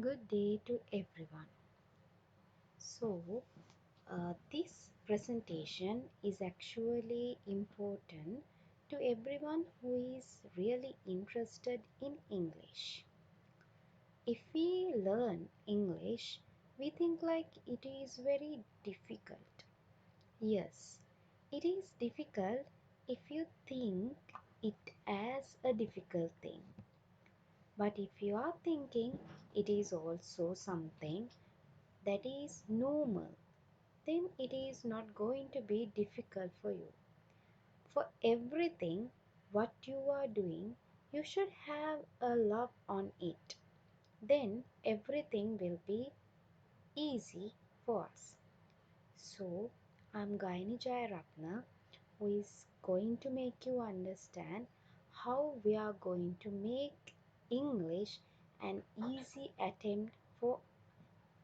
Good day to everyone. This presentation is actually important to everyone who is really interested in English. If we learn English, we think like it is very difficult. Yes, it is difficult if you think it as a difficult thing. But if you are thinking it is also something that is normal, then it is not going to be difficult for you. For everything what you are doing, you should have a love on it. Then everything will be easy for us. So, I'm Gayani Jayaratna, who is going to make you understand how we are going to make English an easy attempt for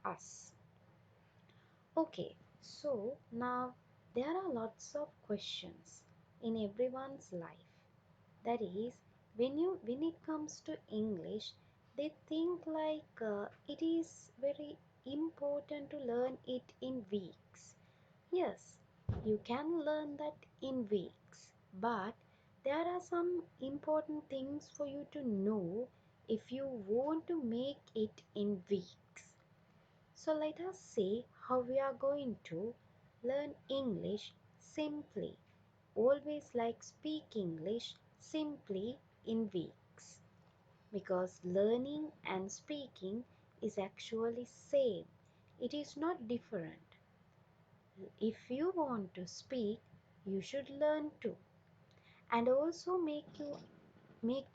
us. Okay, so now there are lots of questions in everyone's life. That is, when it comes to English, they think like it is very important to learn it in weeks. Yes, you can learn that in weeks, but there are some important things for you to know if you want to make it in weeks. So let us see how we are going to learn English simply. Always like speak English simply in weeks. Because learning and speaking is actually same. It is not different. If you want to speak, you should learn too. And also make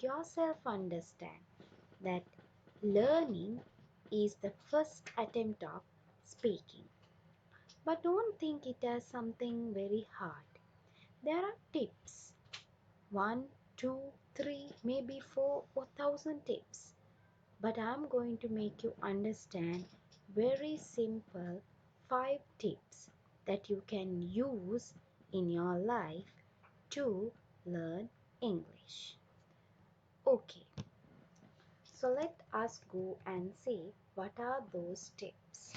yourself understand that learning is the first attempt of speaking. But don't think it as something very hard. There are tips. One, two, three, maybe four or thousand tips. But I'm going to make you understand very simple five tips that you can use in your life to learn English. Okay, so let us go and see what are those tips.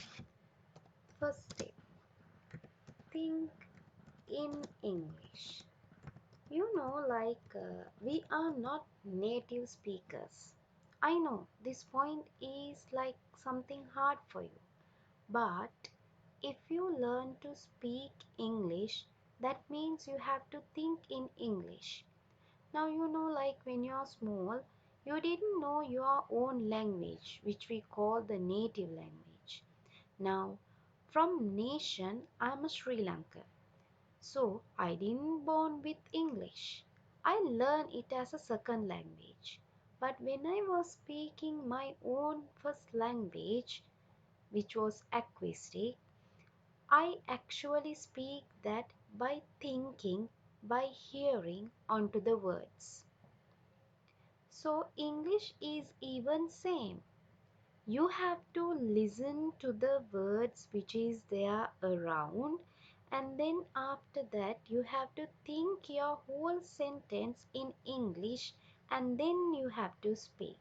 First tip, think in English. We are not native speakers. I know this point is like something hard for you, but if you learn to speak English, that means you have to think in English. Now, like when you're small, you didn't know your own language, which we call the native language. Now, from nation, I'm a Sri Lankan. So I didn't born with English. I learned it as a second language. But when I was speaking my own first language, which was acoustic, I actually speak that by thinking, by hearing onto the words. So English is even same. You have to listen to the words which is there around, and then after that you have to think your whole sentence in English, and then you have to speak.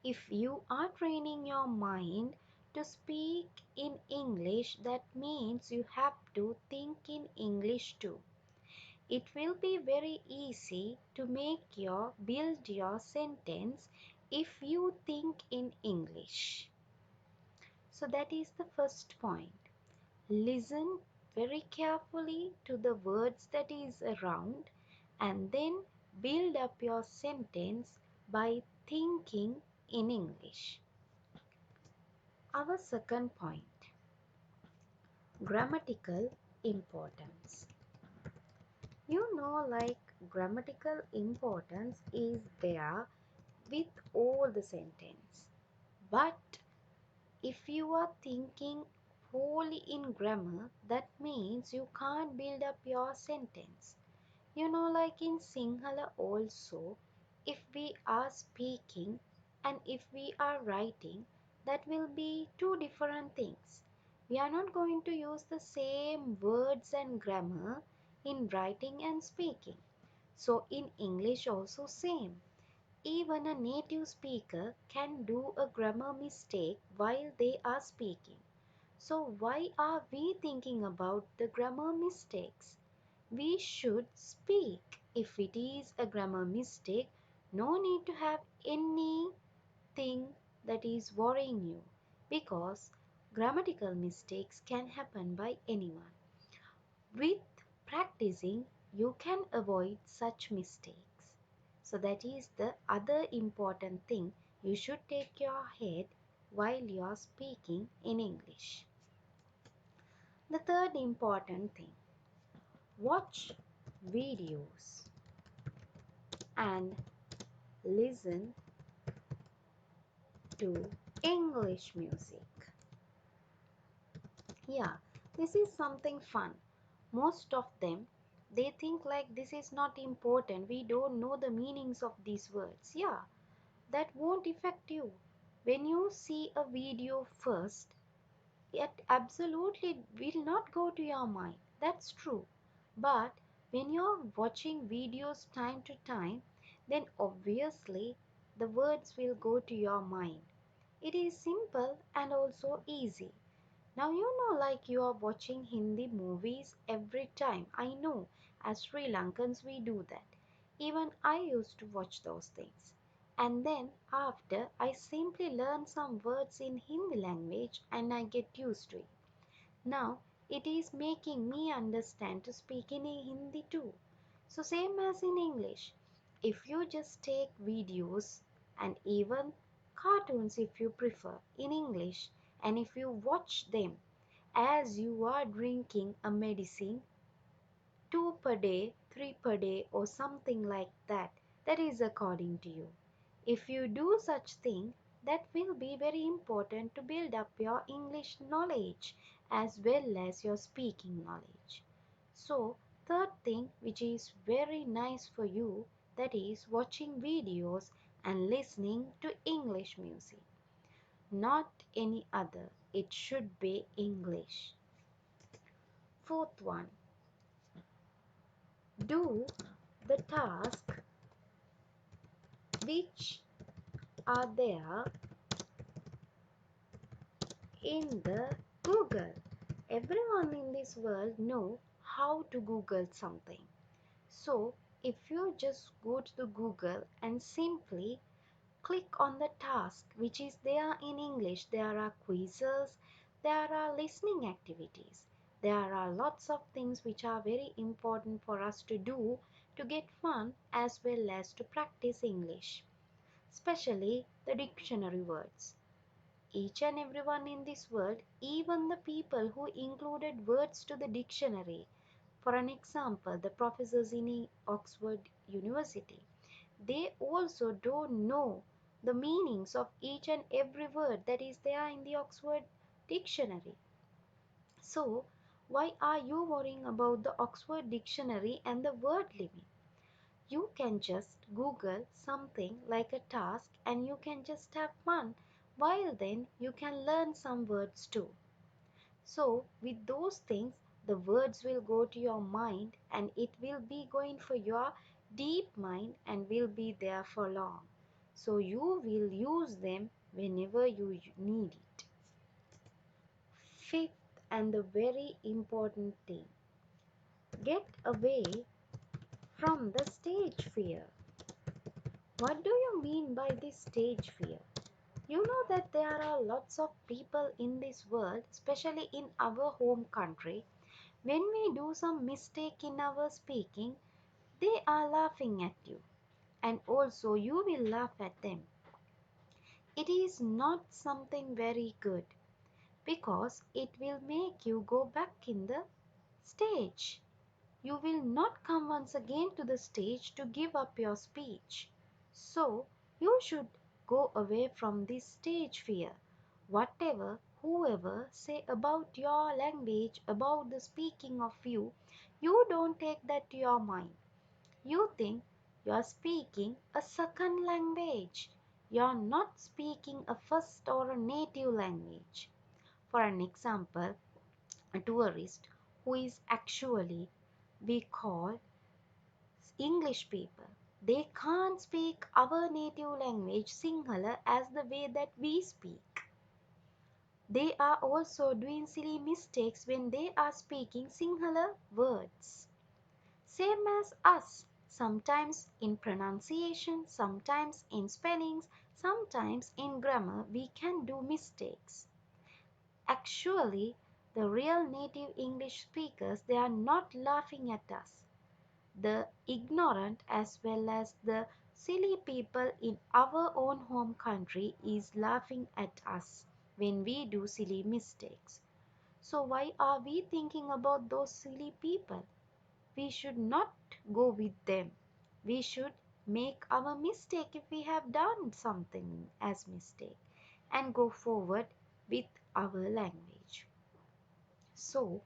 If you are training your mind to speak in English, that means you have to think in English too. It will be very easy to build your sentence if you think in English. So that is the first point. Listen very carefully to the words that is around, and then build up your sentence by thinking in English. Our second point, grammatical importance. Like grammatical importance is there with all the sentence. But if you are thinking wholly in grammar, that means you can't build up your sentence. Like in Sinhala also, if we are speaking and if we are writing, that will be two different things. We are not going to use the same words and grammar in writing and speaking. So in English also same. Even a native speaker can do a grammar mistake while they are speaking. So, why are we thinking about the grammar mistakes? We should speak. If it is a grammar mistake, no need to have anything that is worrying you because grammatical mistakes can happen by anyone. With practicing, you can avoid such mistakes. So, that is the other important thing you should take your head while you are speaking in English. The third important thing, watch videos and listen to English music. Yeah, this is something fun. Most of them they think like this is not important. We don't know the meanings of these words. Yeah, that won't affect you. When you see a video first, it absolutely will not go to your mind. That's true. But when you're watching videos time to time, then obviously the words will go to your mind. It is simple and also easy. Now you know, like you are watching Hindi movies every time. I know, as Sri Lankans, we do that. Even I used to watch those things. And then after, I simply learn some words in Hindi language and I get used to it. Now it is making me understand to speak in Hindi too. So, same as in English. If you just take videos and even cartoons, if you prefer, in English, and if you watch them as you are drinking a medicine, 2 per day, 3 per day, or something like that, that is according to you. If you do such thing, that will be very important to build up your English knowledge as well as your speaking knowledge. So, third thing which is very nice for you, that is watching videos and listening to English music. Not any other. It should be English. Fourth one, do the task which are there in the Google. Everyone in this world know how to Google something. So if you just go to the Google and simply click on the task which is there in English, there are quizzes, there are listening activities, there are lots of things which are very important for us to do to get fun as well as to practice English, especially the dictionary words. Each and everyone in this world, even the people who included words to the dictionary, for an example, the professors in Oxford University, they also don't know the meanings of each and every word that is there in the Oxford Dictionary. So, why are you worrying about the Oxford Dictionary and the word limit? You can just Google something like a task and you can just have fun. While then, you can learn some words too. So, with those things, the words will go to your mind and it will be going for your deep mind and will be there for long. So, you will use them whenever you need it. Fifth and the very important thing, get away from the stage fear. What do you mean by this stage fear? You know that there are lots of people in this world, especially in our home country. When we do some mistake in our speaking, they are laughing at you, and also you will laugh at them. It is not something very good because it will make you go back in the stage. You will not come once again to the stage to give up your speech. So, you should go away from this stage fear. Whatever, whoever say about your language, about the speaking of you, you don't take that to your mind. You think you are speaking a second language. You are not speaking a first or a native language. For an example, a tourist who is actually we call English people. They can't speak our native language Sinhala as the way that we speak. They are also doing silly mistakes when they are speaking Sinhala words. Same as us, sometimes in pronunciation, sometimes in spellings, sometimes in grammar, we can do mistakes. Actually, the real native English speakers, they are not laughing at us. The ignorant as well as the silly people in our own home country is laughing at us when we do silly mistakes. So why are we thinking about those silly people? We should not go with them. We should make our mistake if we have done something as mistake and go forward with our language. So,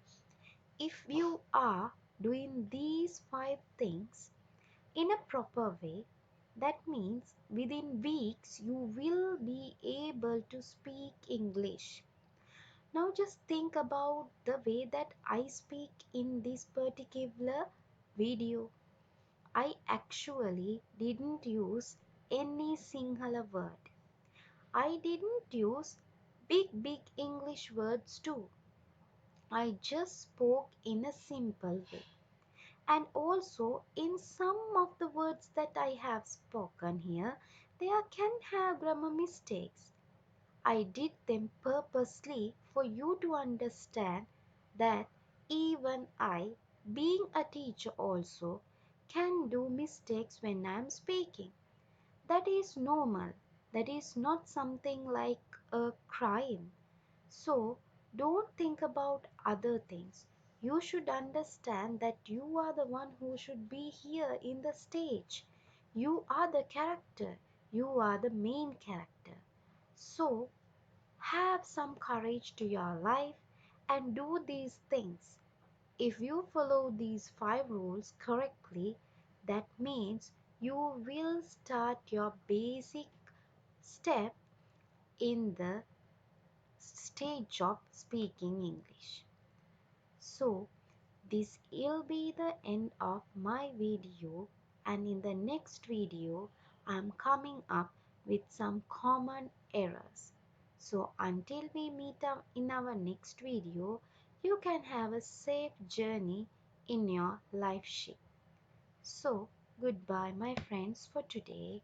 if you are doing these five things in a proper way, that means within weeks you will be able to speak English. Now just think about the way that I speak in this particular video. I actually didn't use any Sinhala word. I didn't use big English words too. I just spoke in a simple way. And also in some of the words that I have spoken here, there can have grammar mistakes. I did them purposely for you to understand that even I, being a teacher also, can do mistakes when I am speaking. That is normal. That is not something like a crime. So don't think about other things. You should understand that you are the one who should be here in the stage. You are the character. You are the main character. So have some courage to your life and do these things. If you follow these five rules correctly, that means you will start your basic step in the stage of speaking English. So, this will be the end of my video, and in the next video, I'm coming up with some common errors. So, until we meet up in our next video, you can have a safe journey in your life ship. So, goodbye, my friends, for today.